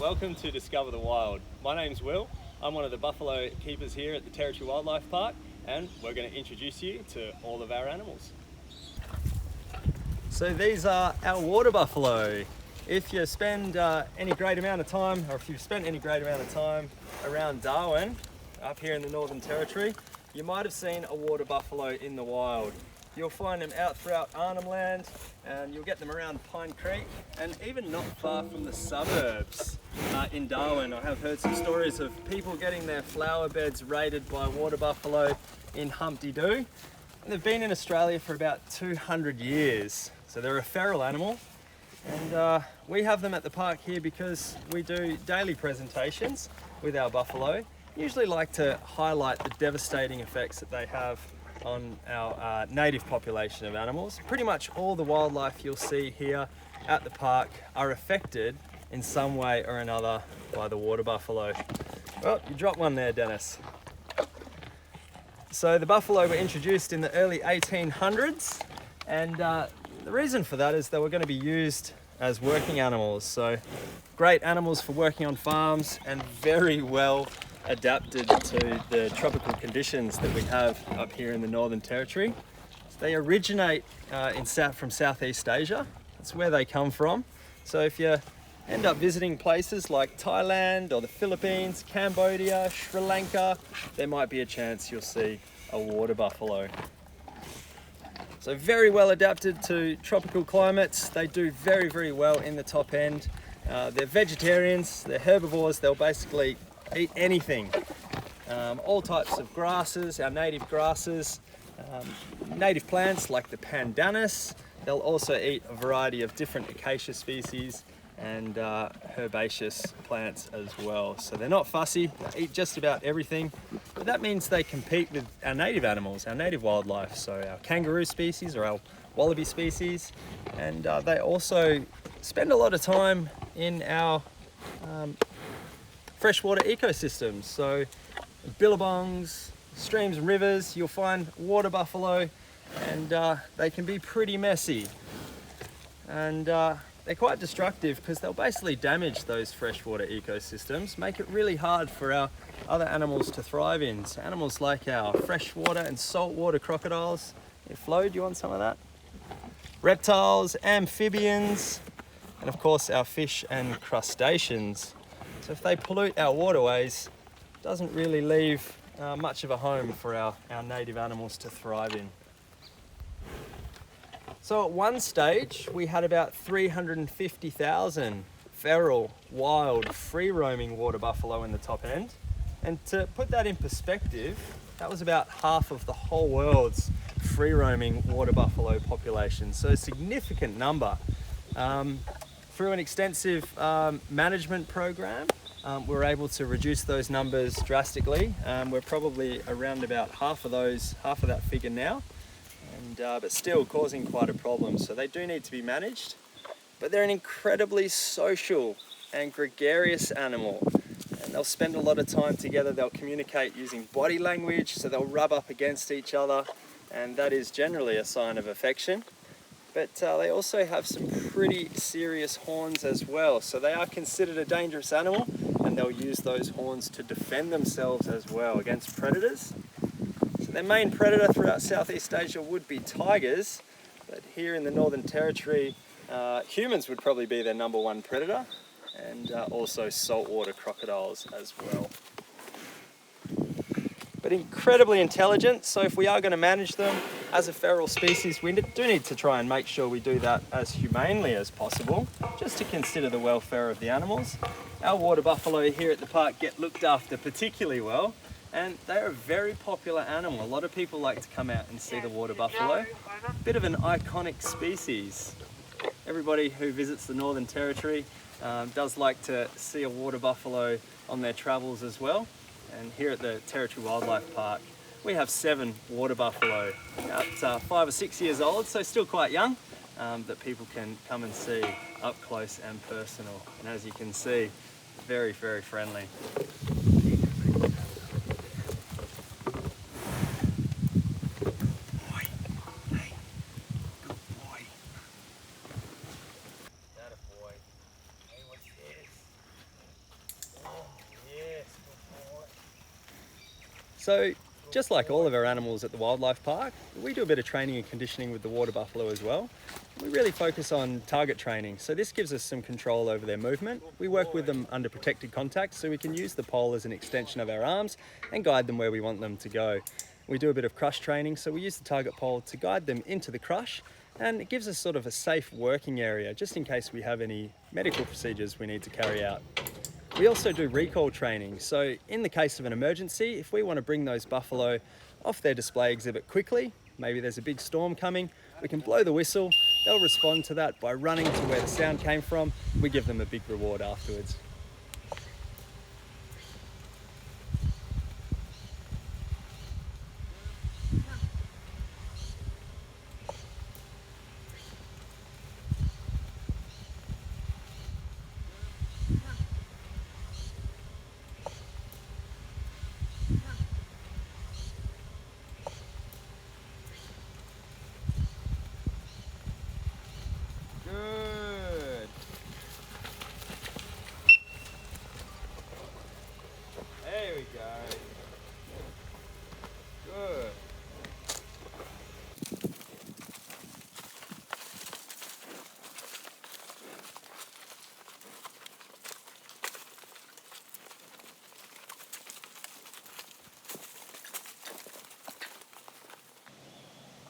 welcome to Discover the Wild. My name's Will. I'm one of the buffalo keepers here at the Territory Wildlife Park, and we're going to introduce you to all of our animals. So these are our water buffalo. If you spend any great amount of time, or if you've spent any great amount of time around Darwin, up here in the Northern Territory, you might have seen a water buffalo in the wild. You'll find them out throughout Arnhem Land, and you'll get them around Pine Creek, and even not far from the suburbs in Darwin. I have heard some stories of people getting their flower beds raided by water buffalo in Humpty Doo. And they've been in Australia for about 200 years. So they're a feral animal, and we have them at the park here because we do daily presentations with our buffalo. Usually like to highlight the devastating effects that they have on our native population of animals. Pretty much all the wildlife you'll see here at the park are affected in some way or another by the water buffalo. Oh, you dropped one there, Dennis. So the buffalo were introduced in the early 1800s, and the reason for that is they were going to be used as working animals. So great animals for working on farms and very well adapted to the tropical conditions that we have up here in the Northern Territory. So they originate from Southeast Asia. That's where they come from. So if you end up visiting places like Thailand or the Philippines, Cambodia, Sri Lanka, there might be a chance you'll see a water buffalo. So very well adapted to tropical climates. They do very, very well in the top end. They're vegetarians, they're herbivores, they'll basically eat anything. All types of grasses, our native grasses, native plants like the pandanus. They'll also eat a variety of different acacia species and herbaceous plants as well. So they're not fussy, they eat just about everything, but that means they compete with our native animals, our native wildlife, so our kangaroo species or our wallaby species, and they also spend a lot of time in our freshwater ecosystems. So billabongs, streams and rivers, you'll find water buffalo, and they can be pretty messy. And they're quite destructive because they'll basically damage those freshwater ecosystems, make it really hard for our other animals to thrive in. So animals like our freshwater and saltwater crocodiles. Here, Flo, do you want some of that? Reptiles, amphibians, and of course our fish and crustaceans. So if they pollute our waterways, it doesn't really leave much of a home for our native animals to thrive in. So at one stage, we had about 350,000 feral, wild, free-roaming water buffalo in the top end. And to put that in perspective, that was about half of the whole world's free-roaming water buffalo population. So a significant number. Through an extensive management program, we're able to reduce those numbers drastically. We're probably around about half of that figure now. But still causing quite a problem. So they do need to be managed, but they're an incredibly social and gregarious animal, and they'll spend a lot of time together. They'll communicate using body language, so they'll rub up against each other, and that is generally a sign of affection. But they also have some pretty serious horns as well, so they are considered a dangerous animal, and they'll use those horns to defend themselves as well against predators. Their main predator throughout Southeast Asia would be tigers, but here in the Northern Territory, humans would probably be their number one predator, and also saltwater crocodiles as well. But incredibly intelligent, so if we are going to manage them as a feral species, we do need to try and make sure we do that as humanely as possible, just to consider the welfare of the animals. Our water buffalo here at the park get looked after particularly well, and they're a very popular animal. A lot of people like to come out and see the water buffalo. Bit of an iconic species. Everybody who visits the Northern Territory does like to see a water buffalo on their travels as well. And here at the Territory Wildlife Park, we have 7 water buffalo, about 5 or 6 years old, so still quite young, that people can come and see up close and personal. And as you can see, very, very friendly. So just like all of our animals at the wildlife park, we do a bit of training and conditioning with the water buffalo as well. We really focus on target training, so this gives us some control over their movement. We work with them under protected contact, so we can use the pole as an extension of our arms and guide them where we want them to go. We do a bit of crush training, so we use the target pole to guide them into the crush, and it gives us sort of a safe working area just in case we have any medical procedures we need to carry out. We also do recall training, so in the case of an emergency, if we want to bring those buffalo off their display exhibit quickly, maybe there's a big storm coming, we can blow the whistle, they'll respond to that by running to where the sound came from. We give them a big reward afterwards. Good. There we go. Good.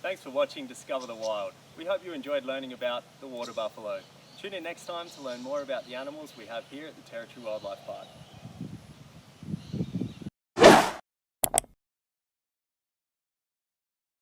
Thanks for watching Discover the Wild. We hope you enjoyed learning about the water buffalo. Tune in next time to learn more about the animals we have here at the Territory Wildlife Park.